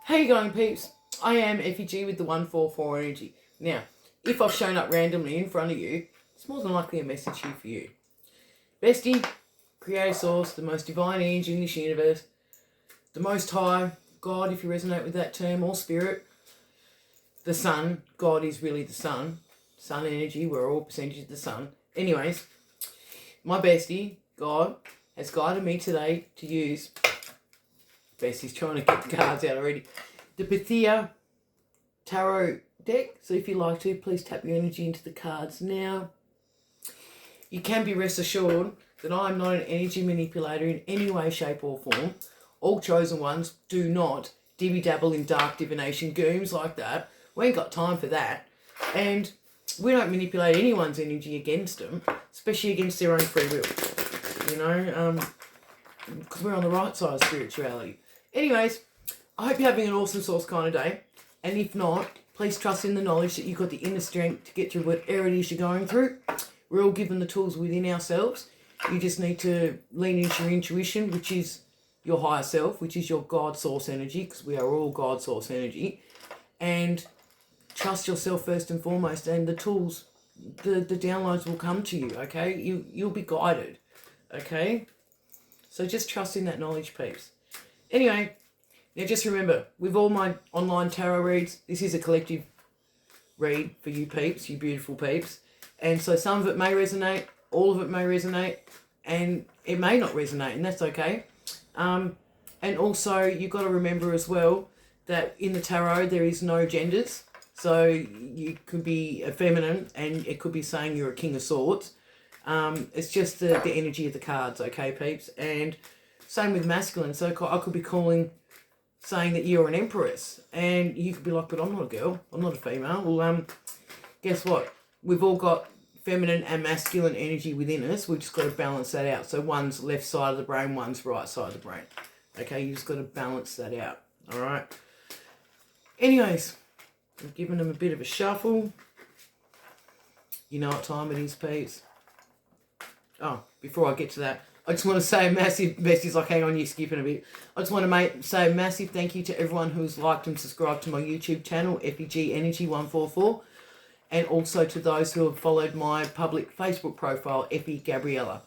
How you going, peeps? I am FEG with the 144 energy. Now, if I've shown up randomly in front of you, it's more than likely a message here for you. Bestie, Creator Source, the most divine energy in this universe, the Most High, God, if you resonate with that term, or Spirit, the Sun. God is really the Sun. Sun energy, we're all percentage of the Sun. Anyways, my bestie, God, has guided me today to use... Bestie's trying to get the cards out already. The Pythia Tarot deck. So if you like to, please tap your energy into the cards now. You can be rest assured that I'm not an energy manipulator in any way, shape or form. All chosen ones do not dibby-dabble in dark divination gooms like that. We ain't got time for that. And we don't manipulate anyone's energy against them, especially against their own free will. You know, because we're on the right side of spirituality. Anyways, I hope you're having an awesome source kind of day. And if not, please trust in the knowledge that you've got the inner strength to get through whatever it is you're going through. We're all given the tools within ourselves. You just need to lean into your intuition, which is your higher self, which is your God source energy, because we are all God source energy. And trust yourself first and foremost, and the tools, the downloads will come to you, okay? You'll be guided, okay? So just trust in that knowledge, peeps. Anyway, now just remember, with all my online tarot reads, this is a collective read for you peeps, you beautiful peeps. And so some of it may resonate, all of it may resonate, and it may not resonate, and that's okay. And also, you've got to remember as well that in the tarot, there is no genders. So you could be a feminine, and it could be saying you're a king of swords. It's just the energy of the cards, okay, peeps? And same with masculine. So I could be saying that you're an empress, and you could be like, but I'm not a girl, I'm not a female. Well, guess what? We've all got feminine and masculine energy within us. We've just got to balance that out. So one's left side of the brain, one's right side of the brain. Okay, you just got to balance that out. All right. Anyways, I'm giving them a bit of a shuffle. You know what time it is, peeps. Oh, before I get to that, I just want to say a massive, Bestie's like, hang on, you're skipping a bit. I just want to say a massive thank you to everyone who's liked and subscribed to my YouTube channel, FEG Energy 144. And also to those who have followed my public Facebook profile, Effie Gabriella.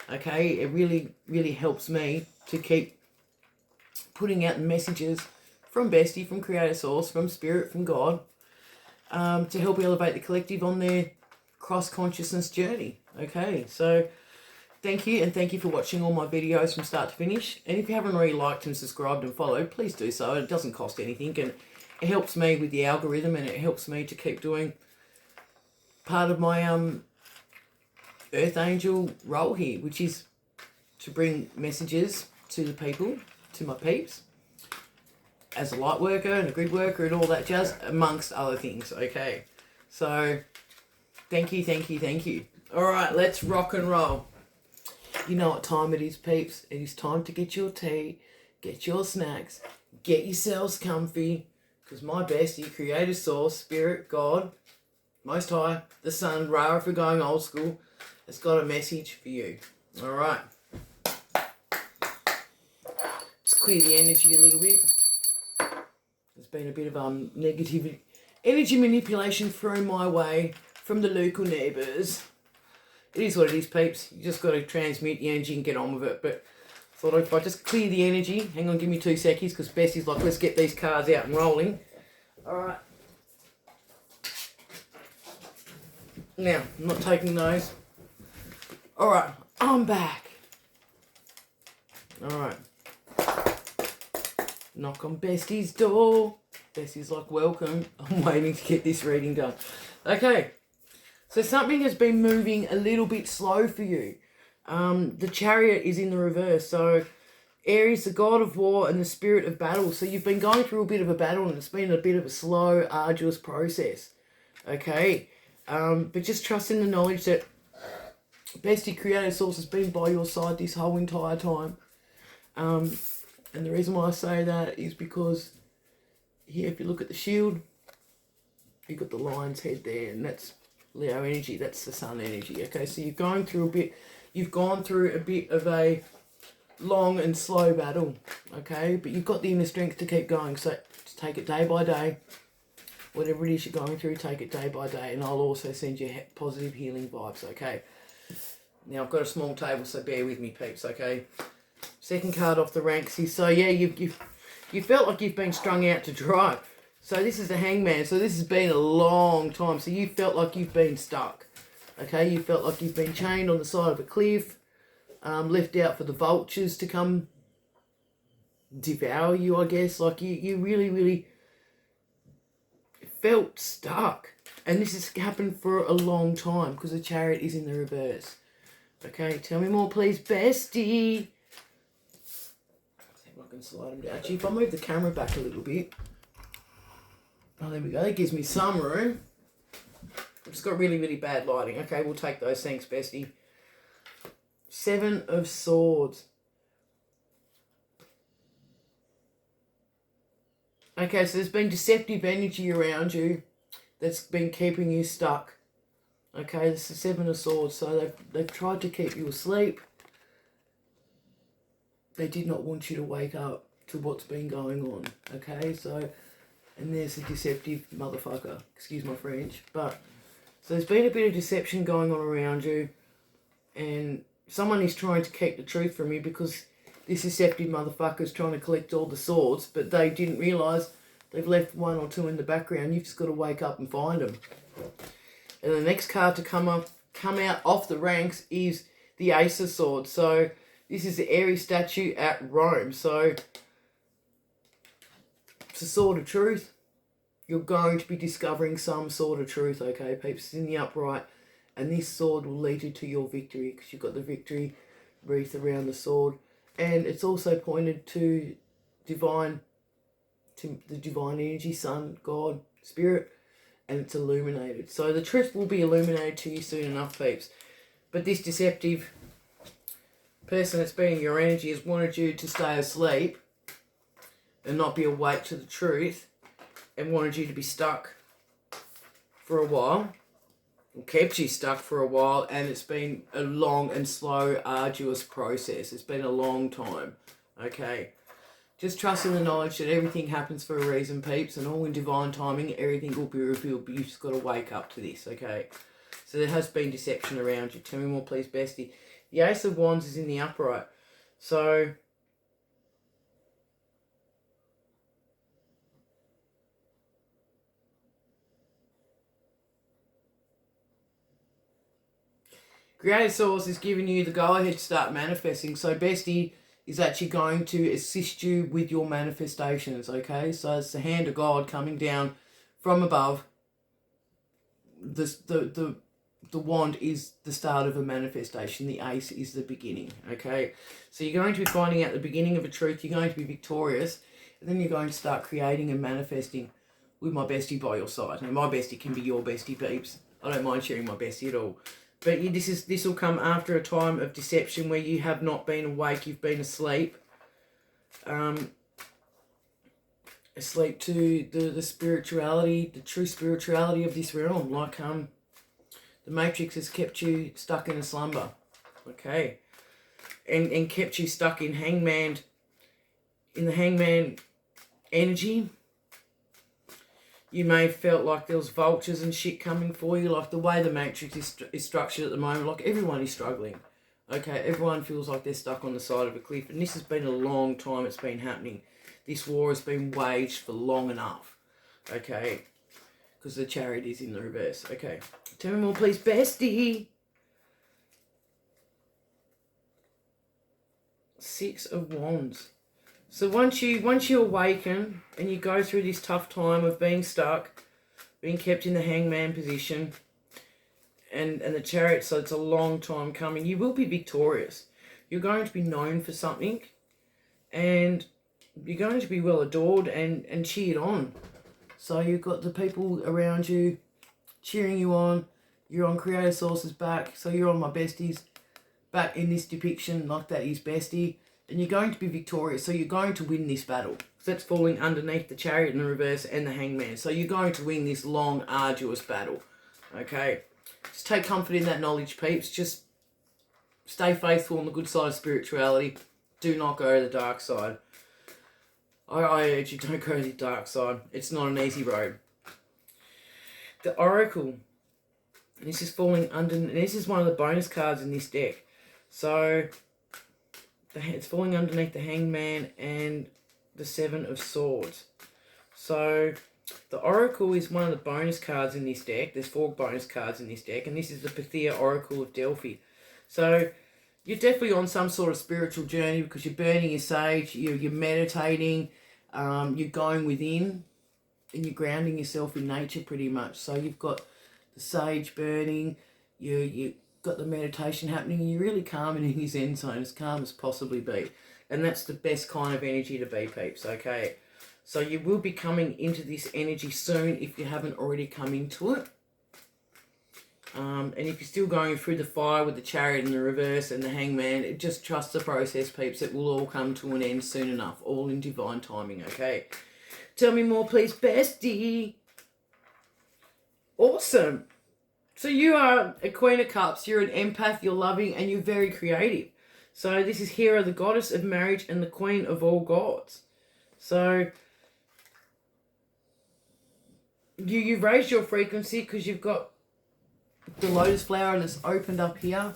Okay, it really, really helps me to keep putting out messages from Bestie, from Creator Source, from Spirit, from God, to help elevate the collective on their cross-consciousness journey. Okay, so thank you, and thank you for watching all my videos from start to finish. And if you haven't already liked and subscribed and followed, please do so. It doesn't cost anything, and it helps me with the algorithm, and it helps me to keep doing part of my Earth Angel role here, which is to bring messages to the people, to my peeps, as a light worker and a grid worker and all that jazz, amongst other things, okay? So, thank you, thank you, thank you. Alright, let's rock and roll. You know what time it is, peeps. It is time to get your tea, get your snacks, get yourselves comfy, because my bestie, Creator Source, Spirit, God, Most High, the Sun, Ra, if we're going old school, has got a message for you. Alright. Let's clear the energy a little bit. There's been a bit of negative energy manipulation thrown my way from the local neighbours. It is what it is, peeps. You just got to transmute the energy and get on with it. But I thought if I just clear the energy, hang on, give me 2 seconds, because Bestie's like, let's get these cards out and rolling. Alright. Now, I'm not taking those. Alright, I'm back. Alright. Knock on Bestie's door. Bestie's like, welcome. I'm waiting to get this reading done. Okay. So something has been moving a little bit slow for you. The Chariot is in the reverse. So Aries, the god of war and the spirit of battle. So you've been going through a bit of a battle, and it's been a bit of a slow, arduous process. Okay. But just trust in the knowledge that Bestie Creator Source has been by your side this whole entire time. And the reason why I say that is because here, if you look at the shield, you've got the lion's head there, and that's Leo energy, that's the Sun energy. Okay, so you've gone through a bit of a long and slow battle, okay? But you've got the inner strength to keep going, so just take it day by day. Whatever it is you're going through, take it day by day. And I'll also send you positive healing vibes, okay? Now, I've got a small table, so bear with me, peeps, okay? Second card off the ranks is, so yeah, you felt like you've been strung out to dry. So this is the Hangman. So this has been a long time. So you felt like you've been stuck. Okay, you felt like you've been chained on the side of a cliff, left out for the vultures to come devour you, I guess. Like you really, really felt stuck. And this has happened for a long time because the Chariot is in the reverse. Okay, tell me more, please, bestie. I can slide them down. Actually, if I move the camera back a little bit. Oh, there we go. That gives me some room. I've just got really, really bad lighting. Okay, we'll take those. Thanks, bestie. 7 of Swords. Okay, so there's been deceptive energy around you that's been keeping you stuck. Okay, this is 7 of Swords. So they've tried to keep you asleep. They did not want you to wake up to what's been going on. Okay, so, and there's a deceptive motherfucker. Excuse my French. But, so there's been a bit of deception going on around you. And someone is trying to keep the truth from you because this deceptive motherfucker is trying to collect all the swords. But they didn't realise they've left 1 or 2 in the background. You've just got to wake up and find them. And the next card to come out off the ranks is the Ace of Swords. So, this is the Aries statue at Rome. So, it's a sword of truth. You're going to be discovering some sort of truth, okay, peeps? It's in the upright. And this sword will lead you to your victory because you've got the victory wreath around the sword. And it's also pointed to the divine energy, Sun, God, Spirit. And it's illuminated. So, the truth will be illuminated to you soon enough, peeps. But this deceptive person that's been in your energy has wanted you to stay asleep and not be awake to the truth and wanted you to be stuck for a while, or kept you stuck for a while, and it's been a long and slow, arduous process. It's been a long time, okay? Just trust in the knowledge that everything happens for a reason, peeps, and all in divine timing, everything will be revealed, but you've just got to wake up to this, okay? So there has been deception around you. Tell me more, please, bestie. The Ace of Wands is in the upright. So, Creative Source is giving you the go-ahead to start manifesting. So, bestie is actually going to assist you with your manifestations, okay? So, it's the hand of God coming down from above. The wand is the start of a manifestation. The ace is the beginning, okay? So you're going to be finding out the beginning of a truth. You're going to be victorious. And then you're going to start creating and manifesting with my bestie by your side. Now, my bestie can be your bestie, peeps. I don't mind sharing my bestie at all. But this will come after a time of deception where you have not been awake. You've been asleep. Asleep to the spirituality, the true spirituality of this realm. Like, the Matrix has kept you stuck in a slumber, okay? And kept you stuck in the Hangman energy. You may have felt like there was vultures and shit coming for you, like the way the Matrix is structured at the moment. Like, everyone is struggling, okay? Everyone feels like they're stuck on the side of a cliff. And this has been a long time it's been happening. This war has been waged for long enough, okay? Because the Chariot is in the reverse. Okay. Tell me more, please, bestie. 6 of Wands. So once you awaken and you go through this tough time of being stuck, being kept in the Hangman position, and the Chariot, so it's a long time coming, you will be victorious. You're going to be known for something, and you're going to be well adored and cheered on. So you've got the people around you cheering you on. You're on Creative Source's back. So you're on my bestie's back in this depiction, like that is bestie. And you're going to be victorious. So you're going to win this battle. So that's falling underneath the Chariot in the reverse and the Hangman. So you're going to win this long, arduous battle. Okay? Just take comfort in that knowledge, peeps. Just stay faithful on the good side of spirituality. Do not go to the dark side. I urge you, don't go to the dark side. It's not an easy road. The Oracle. This is falling under. This is one of the bonus cards in this deck. So it's falling underneath the Hangman and the Seven of Swords. So the Oracle is one of the bonus cards in this deck. There's 4 bonus cards in this deck, and this is the Pythia Oracle of Delphi. So you're definitely on some sort of spiritual journey because you're burning your sage, you're meditating, you're going within, and you're grounding yourself in nature pretty much. So you've got the sage burning, you got the meditation happening, and you're really calm and in your Zen zone, as calm as possibly be. And that's the best kind of energy to be, peeps, okay? So you will be coming into this energy soon if you haven't already come into it. And if you're still going through the fire with the Chariot and the Reverse and the Hangman, just trust the process, peeps. It will all come to an end soon enough, all in divine timing, okay? Tell me more, please, bestie. Awesome. So you are a Queen of Cups, you're an empath, you're loving, and you're very creative. So this is Hera, the goddess of marriage and the queen of all gods. So you've raised your frequency because you've got the lotus flower and it's opened up here.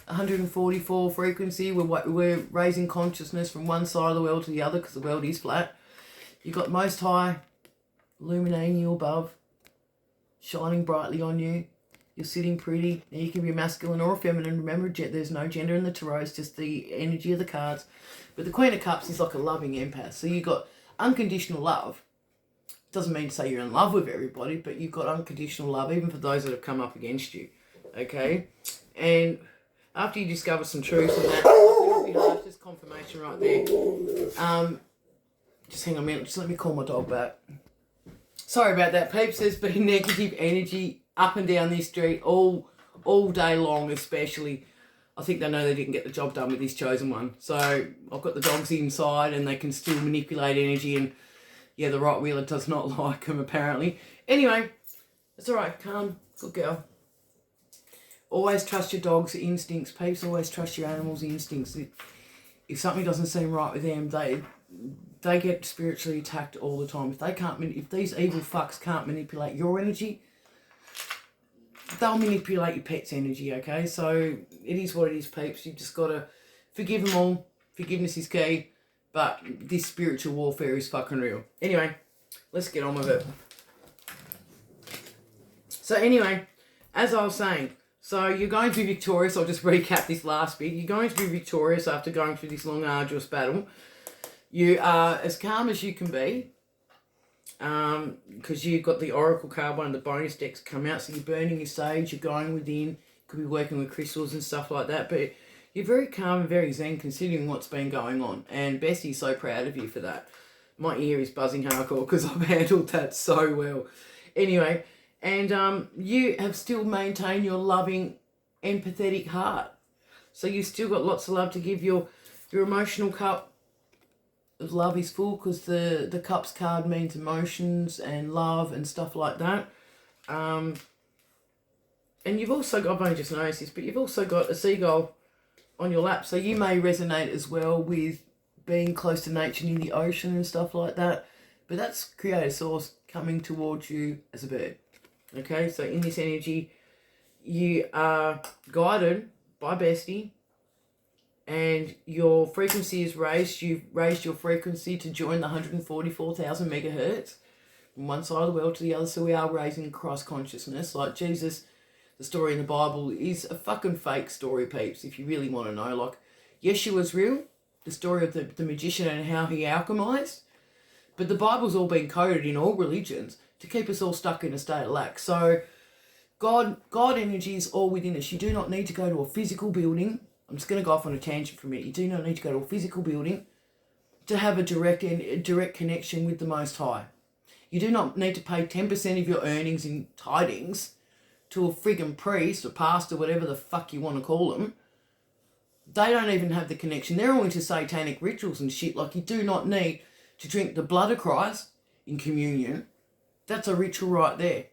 144 frequency. We're raising consciousness from one side of the world to the other because the world is flat. You've got Most High illuminating you above, shining brightly on you. You're sitting pretty. Now you can be masculine or feminine. Remember, there's no gender in the tarot. It's just the energy of the cards. But the Queen of Cups is like a loving empath. So you've got unconditional love. Doesn't mean to say you're in love with everybody, but you've got unconditional love, even for those that have come up against you. Okay? And after you discover some truths and that, just confirmation right there. Just hang on a minute. Just let me call my dog back. Sorry about that, peeps. There's been negative energy up and down this street all day long, especially. I think they know they didn't get the job done with this chosen one. So I've got the dogs inside and they can still manipulate energy, and yeah, the Rottweiler does not like them apparently. Anyway, it's alright, calm, good girl. Always trust your dog's instincts, peeps. Always trust your animal's instincts. If something doesn't seem right with them, they get spiritually attacked all the time. If these evil fucks can't manipulate your energy, they'll manipulate your pet's energy, okay? So it is what it is, peeps. You've just got to forgive them all. Forgiveness is key. But this spiritual warfare is fucking real. Anyway, let's get on with it. So anyway, as I was saying, so you're going to be victorious. I'll just recap this last bit. You're going to be victorious after going through this long, arduous battle. You are as calm as you can be. Because you've got the Oracle card, one of the bonus decks come out. So you're burning your sage, you're going within. You could be working with crystals and stuff like that. But you're very calm and very zen considering what's been going on. And Bestie's so proud of you for that. My ear is buzzing hardcore because I've handled that so well. Anyway, and you have still maintained your loving, empathetic heart. So you've still got lots of love to give. Your emotional cup of love is full because the cups card means emotions and love and stuff like that. And you've also got, I've only just noticed this, but you've also got a seagull on your lap, so you may resonate as well with being close to nature near the ocean and stuff like that. But that's Creator Source coming towards you as a bird. Okay, so in this energy, you are guided by Bestie, and your frequency is raised. You've raised your frequency to join the 144,000 megahertz from one side of the world to the other. So we are raising Christ consciousness, like Jesus. The story in the Bible is a fucking fake story, peeps, if you really want to know. Like, Yeshua's real, the story of the magician and how he alchemized. But the Bible's all been coded in all religions to keep us all stuck in a state of lack. So God energy is all within us. You do not need to go to a physical building. I'm just going to go off on a tangent for a minute. You do not need to go to a physical building to have a direct connection with the Most High. You do not need to pay 10% of your earnings in tidings to a friggin' priest or pastor, whatever the fuck you want to call them. They don't even have the connection. They're all into satanic rituals and shit. Like, you do not need to drink the blood of Christ in communion. That's a ritual right there.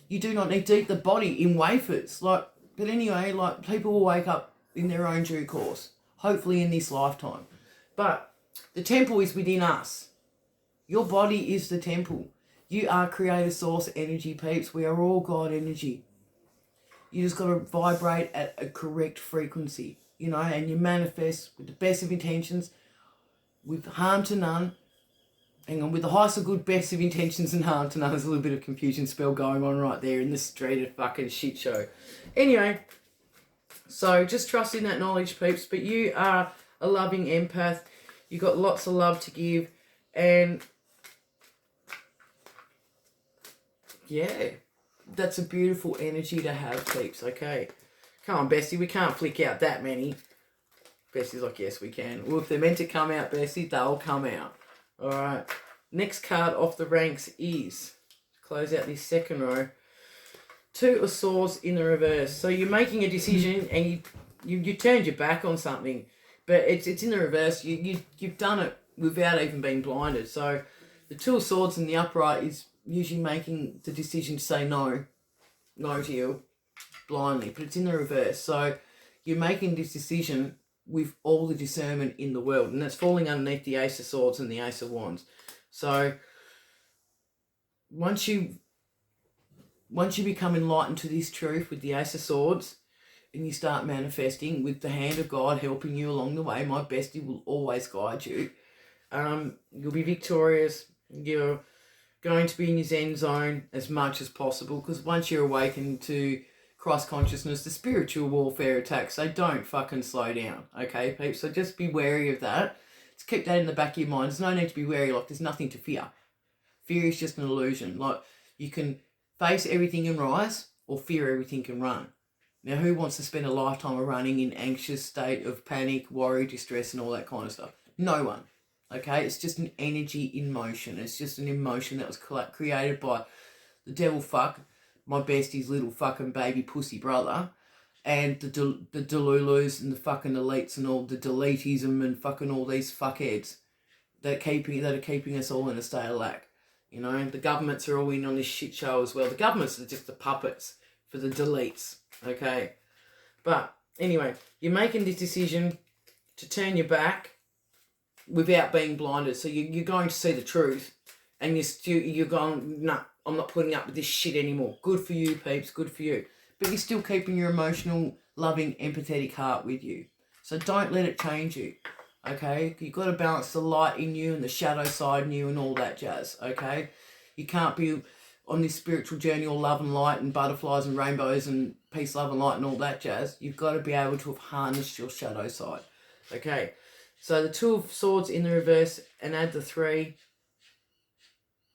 You do not need to eat the body in wafers. But anyway, people will wake up in their own due course, hopefully in this lifetime. But the temple is within us. Your body is the temple. You are creator source energy, peeps. We are all God energy. You just got to vibrate at a correct frequency, you know, and you manifest with the best of intentions, with harm to none. Hang on, with the highest of good, best of intentions and harm to none. There's a little bit of confusion spell going on right there in the street of fucking shit show. Anyway, so just trust in that knowledge, peeps. But you are a loving empath. You got lots of love to give. And yeah, that's a beautiful energy to have, peeps. Okay. Come on, Bessie. We can't flick out that many. Bessie's like, yes, we can. Well, if they're meant to come out, Bessie, they'll come out. Alright, next card off the ranks is, close out this second row, 2 of Swords in the reverse. So you're making a decision and you turned your back on something, but it's in the reverse. You've done it without even being blinded. So the 2 of Swords in the upright is usually making the decision to say no to you blindly, but it's in the reverse. So you're making this decision with all the discernment in the world, and that's falling underneath the Ace of Swords and the Ace of Wands. So once you become enlightened to this truth with the Ace of Swords, and you start manifesting with the hand of God helping you along the way, my bestie will always guide you. You'll be victorious. You're going to be in your Zen zone as much as possible, because once you're awakened to Christ consciousness, the spiritual warfare attacks, they don't fucking slow down, okay, peeps? So just be wary of that. Just keep that in the back of your mind. There's no need to be wary, like there's nothing to fear. Fear is just an illusion. Like, you can face everything and rise, or fear everything and run. Now, who wants to spend a lifetime of running in anxious state of panic, worry, distress, and all that kind of stuff? No one, okay? It's just an energy in motion. It's just an emotion that was created by the devil fuck, my bestie's little fucking baby pussy brother, and the Delulus and the fucking elites and all the deletism and fucking all these fuckheads that are keeping us all in a state of lack. You know, the governments are all in on this shit show as well. The governments are just the puppets for the deletes, okay? But anyway, you're making this decision to turn your back without being blinded. So you're going to see the truth, and you're going, nah, I'm not putting up with this shit anymore. Good for you, peeps, good for you. But you're still keeping your emotional, loving, empathetic heart with you. So don't let it change you, okay? You've got to balance the light in you and the shadow side in you and all that jazz, okay? You can't be on this spiritual journey all love and light and butterflies and rainbows and peace, love and light and all that jazz. You've got to be able to have harnessed your shadow side, okay? So the 2 of Swords in the reverse, and add the 3.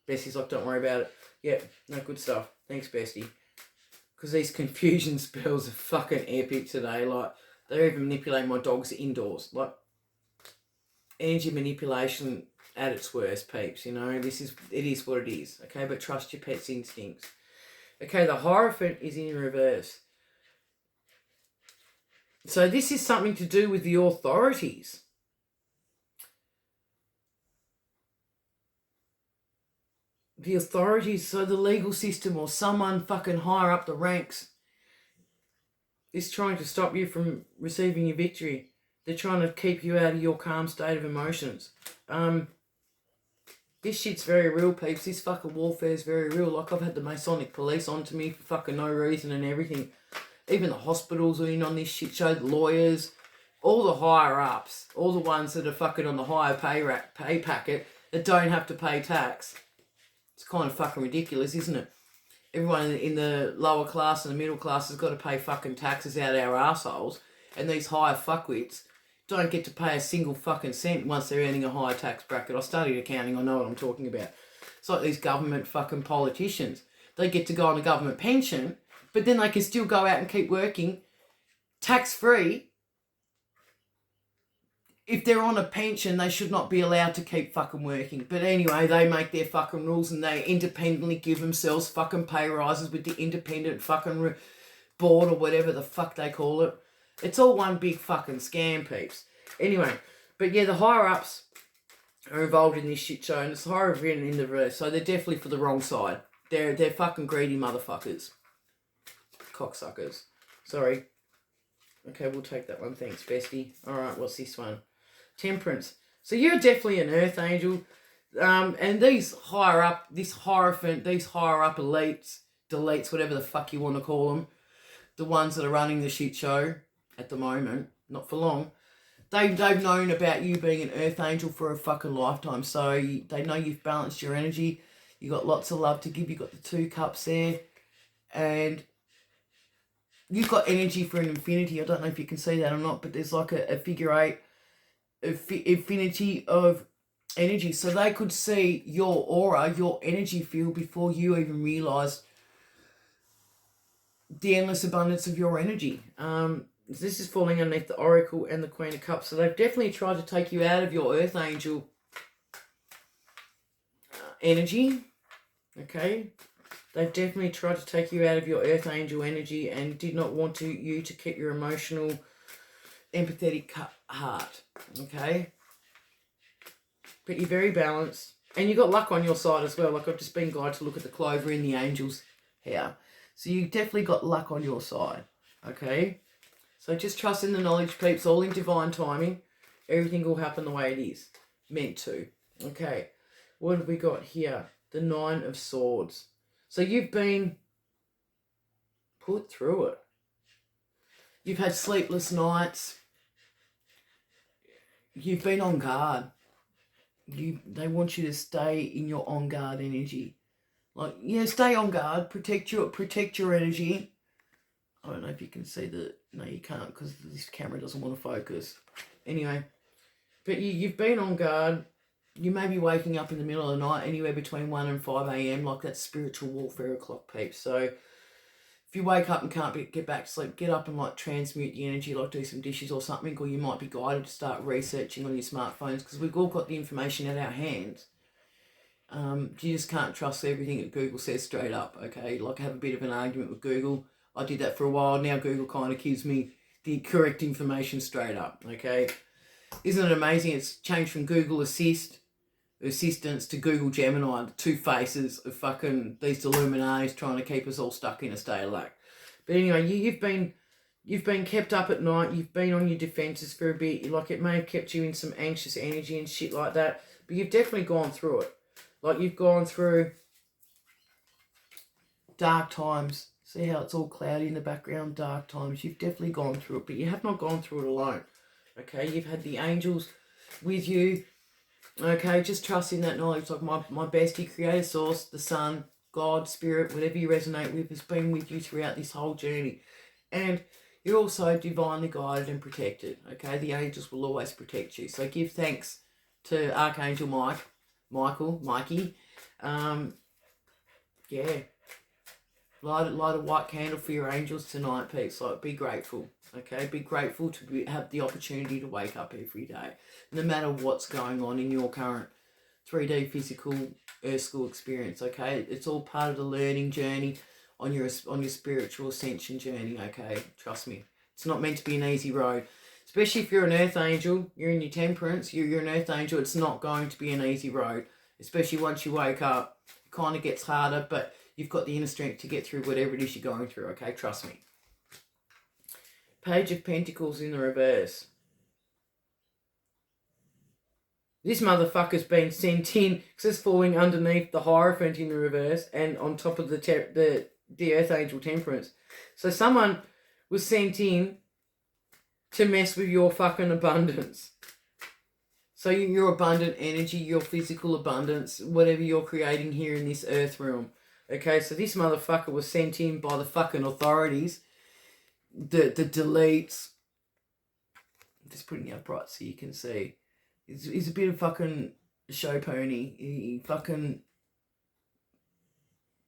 Bessie's like, don't worry about it. Yeah, no, good stuff. Thanks, Bestie. Because these confusion spells are fucking epic today. Like, they're even manipulating my dogs indoors. Like, energy manipulation at its worst, peeps. You know, it is what it is. Okay, but trust your pet's instincts. Okay, the Hierophant is in reverse. So this is something to do with the authorities. The authorities, so the legal system or someone fucking higher up the ranks is trying to stop you from receiving your victory. They're trying to keep you out of your calm state of emotions. This shit's very real, peeps. This fucking warfare is very real. Like, I've had the Masonic police onto me for fucking no reason and everything. Even the hospitals are in on this shit show, the lawyers, all the higher ups, all the ones that are fucking on the higher pay packet that don't have to pay tax. It's kind of fucking ridiculous, isn't it? Everyone in the lower class and the middle class has got to pay fucking taxes out of our arseholes, and these higher fuckwits don't get to pay a single fucking cent once they're earning a higher tax bracket. I studied accounting, I know what I'm talking about. It's like these government fucking politicians. They get to go on a government pension, but then they can still go out and keep working tax-free. If they're on a pension, they should not be allowed to keep fucking working. But anyway, they make their fucking rules and they independently give themselves fucking pay rises with the independent fucking board or whatever the fuck they call it. It's all one big fucking scam, peeps. Anyway, but yeah, the higher-ups are involved in this shit show, and it's Hierophant in the reverse, so they're definitely for the wrong side. They're fucking greedy motherfuckers. Cocksuckers. Sorry. Okay, we'll take that one. Thanks, bestie. Alright, what's this one? Temperance. So you're definitely an earth angel. And these higher up, these higher up elites, deletes, whatever the fuck you want to call them, the ones that are running the shit show at the moment, not for long, they've known about you being an earth angel for a fucking lifetime. So they know you've balanced your energy. You got lots of love to give. You got the 2 cups there, and you've got energy for an infinity. I don't know if you can see that or not, but there's like a figure 8 infinity of energy. So they could see your aura, your energy field before you even realised the endless abundance of your energy. This is falling underneath the Oracle and the Queen of Cups. So they've definitely tried to take you out of your Earth Angel energy. Okay? They've definitely tried to take you out of your Earth Angel energy and did not want you to keep your emotional, empathetic heart. Okay? But you're very balanced. And you've got luck on your side as well. Like I've just been guided to look at the clover in the angels here. So you definitely got luck on your side. Okay? So just trust in the knowledge, peeps. All in divine timing. Everything will happen the way it is. Meant to. Okay. What have we got here? The 9 of Swords. So you've been put through it. You've had sleepless nights. You've been on guard. They want you to stay in your on guard energy. Like, yeah, stay on guard. Protect your energy. I don't know if you can see the... No, you can't because this camera doesn't want to focus. Anyway, but you've been on guard. You may be waking up in the middle of the night, anywhere between 1 and 5 a.m, like that spiritual warfare o'clock, peeps. So if you wake up and can't get back to sleep, get up and like transmute the energy, like do some dishes or something, or you might be guided to start researching on your smartphones because we've all got the information at our hands. You just can't trust everything that Google says straight up, okay? Like have a bit of an argument with Google. I did that for a while. Now Google kind of gives me the correct information straight up, okay? Isn't it amazing? It's changed from Google Assistance to Google Gemini, the 2 faces of fucking these Illuminatis trying to keep us all stuck in a state of lack. But anyway, you've been kept up at night. You've been on your defences for a bit. Like it may have kept you in some anxious energy and shit like that. But you've definitely gone through it. Like you've gone through dark times. See how it's all cloudy in the background? Dark times. You've definitely gone through it, but you have not gone through it alone. Okay, you've had the angels with you. Okay, just trust in that knowledge. Like my bestie, creator source, the sun, God, spirit, whatever you resonate with, has been with you throughout this whole journey. And you're also divinely guided and protected. Okay, the angels will always protect you. So give thanks to Archangel Mikey. Yeah. Light a white candle for your angels tonight, peeps. Like, be grateful, okay? Be grateful to have the opportunity to wake up every day, no matter what's going on in your current 3D physical Earth School experience, okay? It's all part of the learning journey on your spiritual ascension journey, okay? Trust me. It's not meant to be an easy road. Especially if you're an Earth Angel, you're in your temperance, you're an Earth Angel, it's not going to be an easy road. Especially once you wake up, it kind of gets harder, but you've got the inner strength to get through whatever it is you're going through, okay? Trust me. Page of Pentacles in the reverse. This motherfucker's been sent in because it's falling underneath the Hierophant in the reverse and on top of the Earth Angel Temperance. So someone was sent in to mess with your fucking abundance. So your abundant energy, your physical abundance, whatever you're creating here in this earth realm. Okay, so this motherfucker was sent in by the fucking authorities. The deletes. I'm just putting it up right so you can see. He's a bit of fucking show pony. He fucking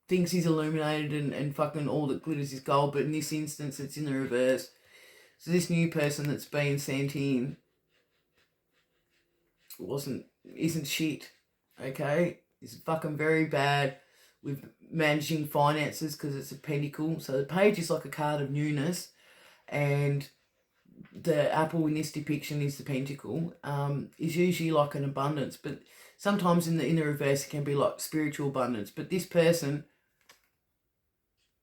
thinks he's illuminated and fucking all that glitters is gold, but in this instance it's in the reverse. So this new person that's being sent in isn't shit. Okay? He's fucking very bad with managing finances because it's a pentacle. So the page is like a card of newness, and the apple in this depiction is the pentacle. Is usually like an abundance, but sometimes in the reverse it can be like spiritual abundance. But this person,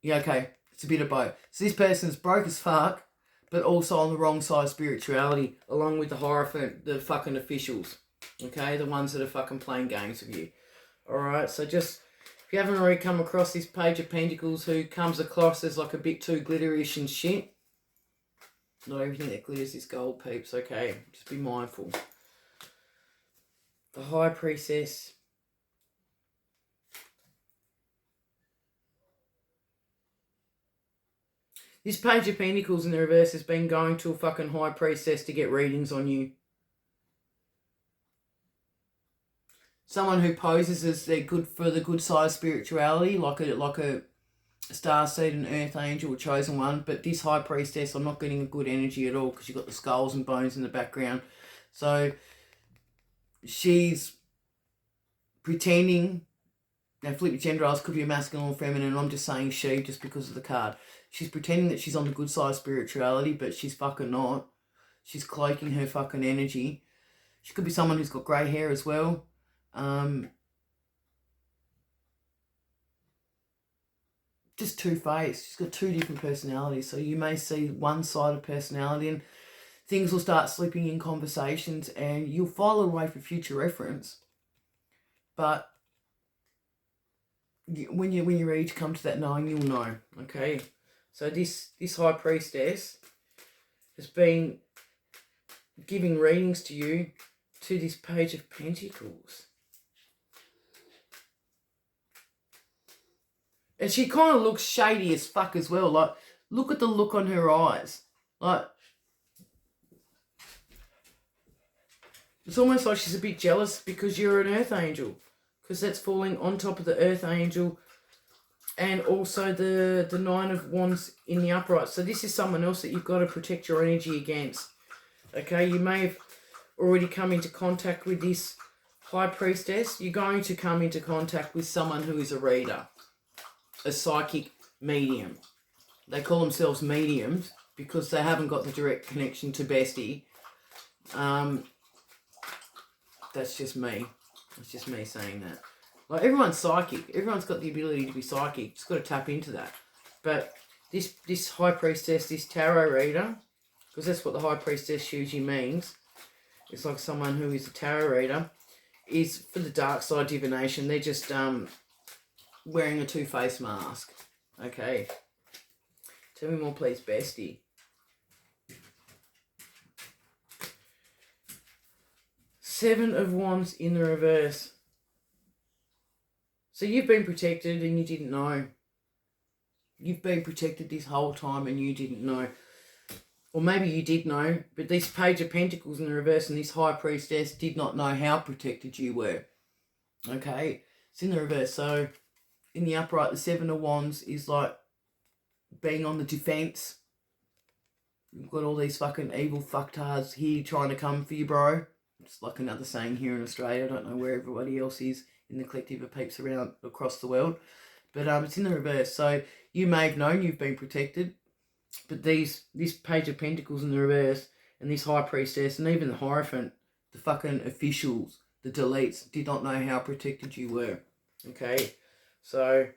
yeah, okay, it's a bit of both. So this person's broke as fuck, but also on the wrong side of spirituality, along with the Hierophant, the fucking officials. Okay, the ones that are fucking playing games with you. Alright, so just, if you haven't already come across this Page of Pentacles who comes across as like a bit too glitterish and shit. Not everything that glitters is gold, peeps, okay? Just be mindful. The High Priestess. This Page of Pentacles in the reverse has been going to a fucking High Priestess to get readings on you. Someone who poses as they're good for the good side of spirituality, like a starseed, an earth angel, a chosen one. But this High Priestess, I'm not getting a good energy at all because you've got the skulls and bones in the background. So she's pretending. Now, flip gender roles could be a masculine or feminine. I'm just saying she just because of the card. She's pretending that she's on the good side of spirituality, but she's fucking not. She's cloaking her fucking energy. She could be someone who's got grey hair as well. Just two-faced. She's got two different personalities. So you may see one side of personality and things will start slipping in conversations and you'll file it away for future reference. But when you're ready to come to that knowing, you'll know. Okay? So this High Priestess has been giving readings to you to this Page of Pentacles. And she kind of looks shady as fuck as well. Like, look at the look on her eyes. Like, it's almost like she's a bit jealous because you're an Earth Angel. Because that's falling on top of the Earth Angel and also the Nine of Wands in the upright. So this is someone else that you've got to protect your energy against. Okay, you may have already come into contact with this High Priestess. You're going to come into contact with someone who is a reader. A psychic medium. They call themselves mediums because they haven't got the direct connection to Bestie. That's just me. It's just me saying that. Like, everyone's psychic. Everyone's got the ability to be psychic. Just got to tap into that. But this High Priestess, this tarot reader, because that's what the High Priestess usually means. It's like someone who is a tarot reader, is for the dark side divination. They're just wearing a two-face mask. Okay. Tell me more, please, Bestie. Seven of Wands in the reverse. So you've been protected and you didn't know. You've been protected this whole time and you didn't know. Or maybe you did know, but this Page of Pentacles in the reverse and this High Priestess did not know how protected you were. Okay? It's in the reverse. So in the upright, the Seven of Wands is like being on the defense. You've got all these fucking evil fucktards here trying to come for you, bro. It's like another saying here in Australia. I don't know where everybody else is in the collective of peeps around across the world. But it's in the reverse. So you may have known you've been protected. But this Page of Pentacles in the reverse and this High Priestess and even the Hierophant, the fucking officials, the deletes, did not know how protected you were. Okay? So,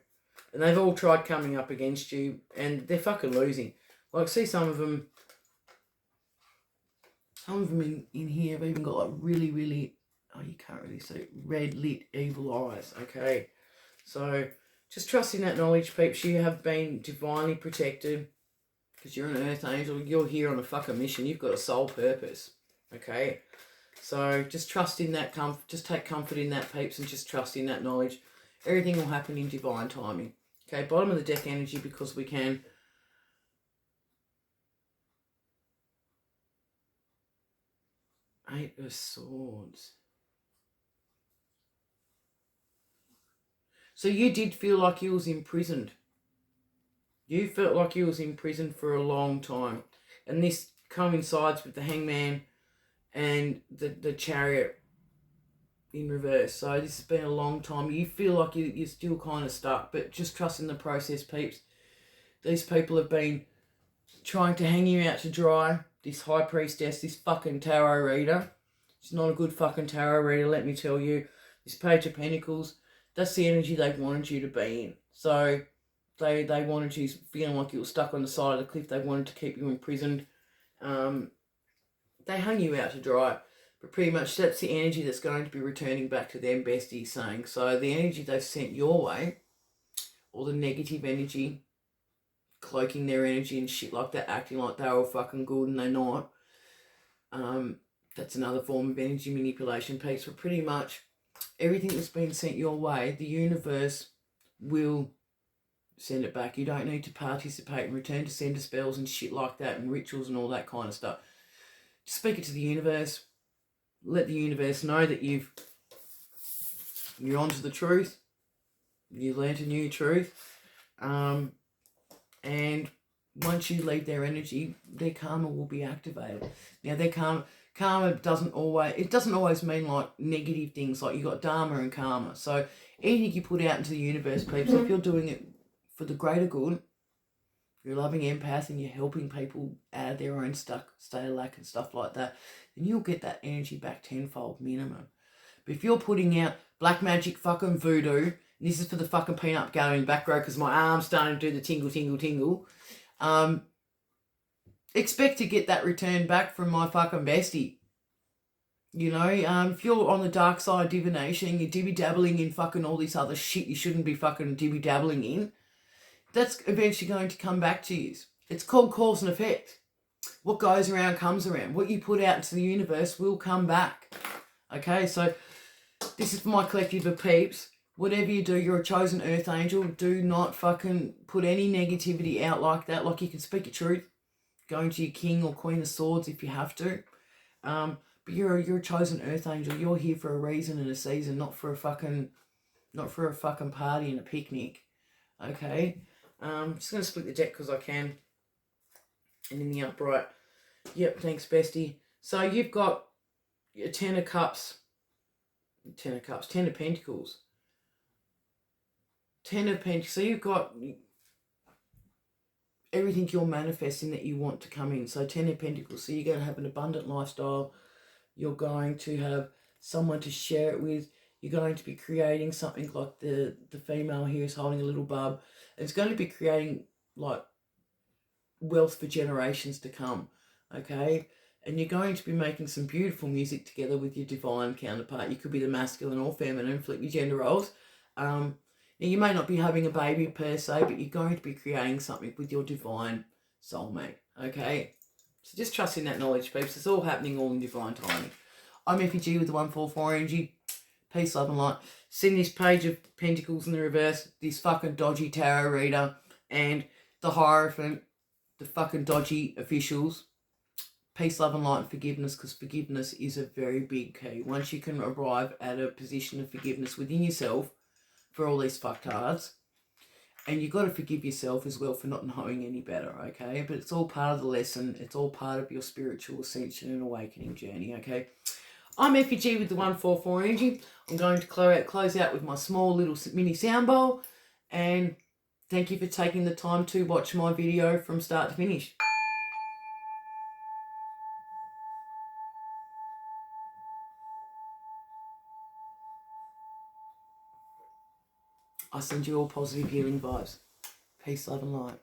and they've all tried coming up against you and they're fucking losing. Like, see some of them in here have even got like really, oh, you can't really see, red lit evil eyes. Okay? So, just trust in that knowledge, peeps. You have been divinely protected. Because you're an Earth Angel, you're here on a fucking mission. You've got a sole purpose, okay? So just trust in that just take comfort in that, peeps, and just trust in that knowledge. Everything will happen in divine timing. Okay, bottom of the deck energy because we can. Eight of Swords. So you did feel like you was imprisoned. You felt like you was in prison for a long time. And this coincides with the Hangman and the Chariot in reverse. So this has been a long time. You feel like you're still kind of stuck. But just trust in the process, peeps. These people have been trying to hang you out to dry. This High Priestess, this fucking tarot reader. She's not a good fucking tarot reader, let me tell you. This Page of Pentacles, that's the energy they wanted you to be in. So They wanted you feeling like you were stuck on the side of the cliff. They wanted to keep you imprisoned. They hung you out to dry. But pretty much that's the energy that's going to be returning back to them, bestie, saying. So the energy they've sent your way, all the negative energy, cloaking their energy and shit like that, acting like they're all fucking good and they're not. That's another form of energy manipulation piece. But pretty much everything that's been sent your way, the universe will send it back. You don't need to participate and return to sender spells and shit like that and rituals and all that kind of stuff. Just speak it to the universe. Let the universe know that you're onto the truth. You learnt a new truth. And once you leave their energy, their karma will be activated. Now, their karma doesn't always mean like negative things, like you got dharma and karma. So anything you put out into the universe, people, if you're doing it for the greater good, you're a loving empath and you're helping people out of their own state of lack and stuff like that, then you'll get that energy back tenfold minimum. But if you're putting out black magic fucking voodoo, and this is for the fucking peanut gallery in the back row because my arm's starting to do the tingle, tingle, tingle, expect to get that return back from my fucking bestie. You know, if you're on the dark side of divination, you're dibby-dabbling in fucking all this other shit you shouldn't be fucking dibby-dabbling in, that's eventually going to come back to you. It's called cause and effect. What goes around comes around. What you put out into the universe will come back. Okay, so this is for my collective of peeps. Whatever you do, you're a chosen earth angel. Do not fucking put any negativity out like that. Like, you can speak your truth, going to your king or queen of swords if you have to. But you're a chosen earth angel. You're here for a reason and a season, not for a fucking party and a picnic. Okay. I'm just going to split the deck because I can. And in the upright. Yep, thanks, bestie. So you've got your Ten of Pentacles. Ten of Pentacles. So you've got everything you're manifesting that you want to come in. So 10 of Pentacles. So you're going to have an abundant lifestyle. You're going to have someone to share it with. You're going to be creating something like the female here is holding a little bub. It's going to be creating like wealth for generations to come, okay? And you're going to be making some beautiful music together with your divine counterpart. You could be the masculine or feminine, flip your gender roles. Now you may not be having a baby per se, but you're going to be creating something with your divine soulmate, okay? So just trust in that knowledge, peeps. It's all happening all in divine timing. I'm Effie with the 144 energy. Peace, love and light. Send this Page of Pentacles in the reverse, this fucking dodgy tarot reader, and the Hierophant, the fucking dodgy officials. Peace, love and light, and forgiveness, because forgiveness is a very big key. Once you can arrive at a position of forgiveness within yourself for all these fucktards, and you've got to forgive yourself as well for not knowing any better, okay? But it's all part of the lesson. It's all part of your spiritual ascension and awakening journey, okay? I'm Effie with the 144 energy. I'm going to close out with my small little mini sound bowl. And thank you for taking the time to watch my video from start to finish. I send you all positive healing vibes. Peace, love and light.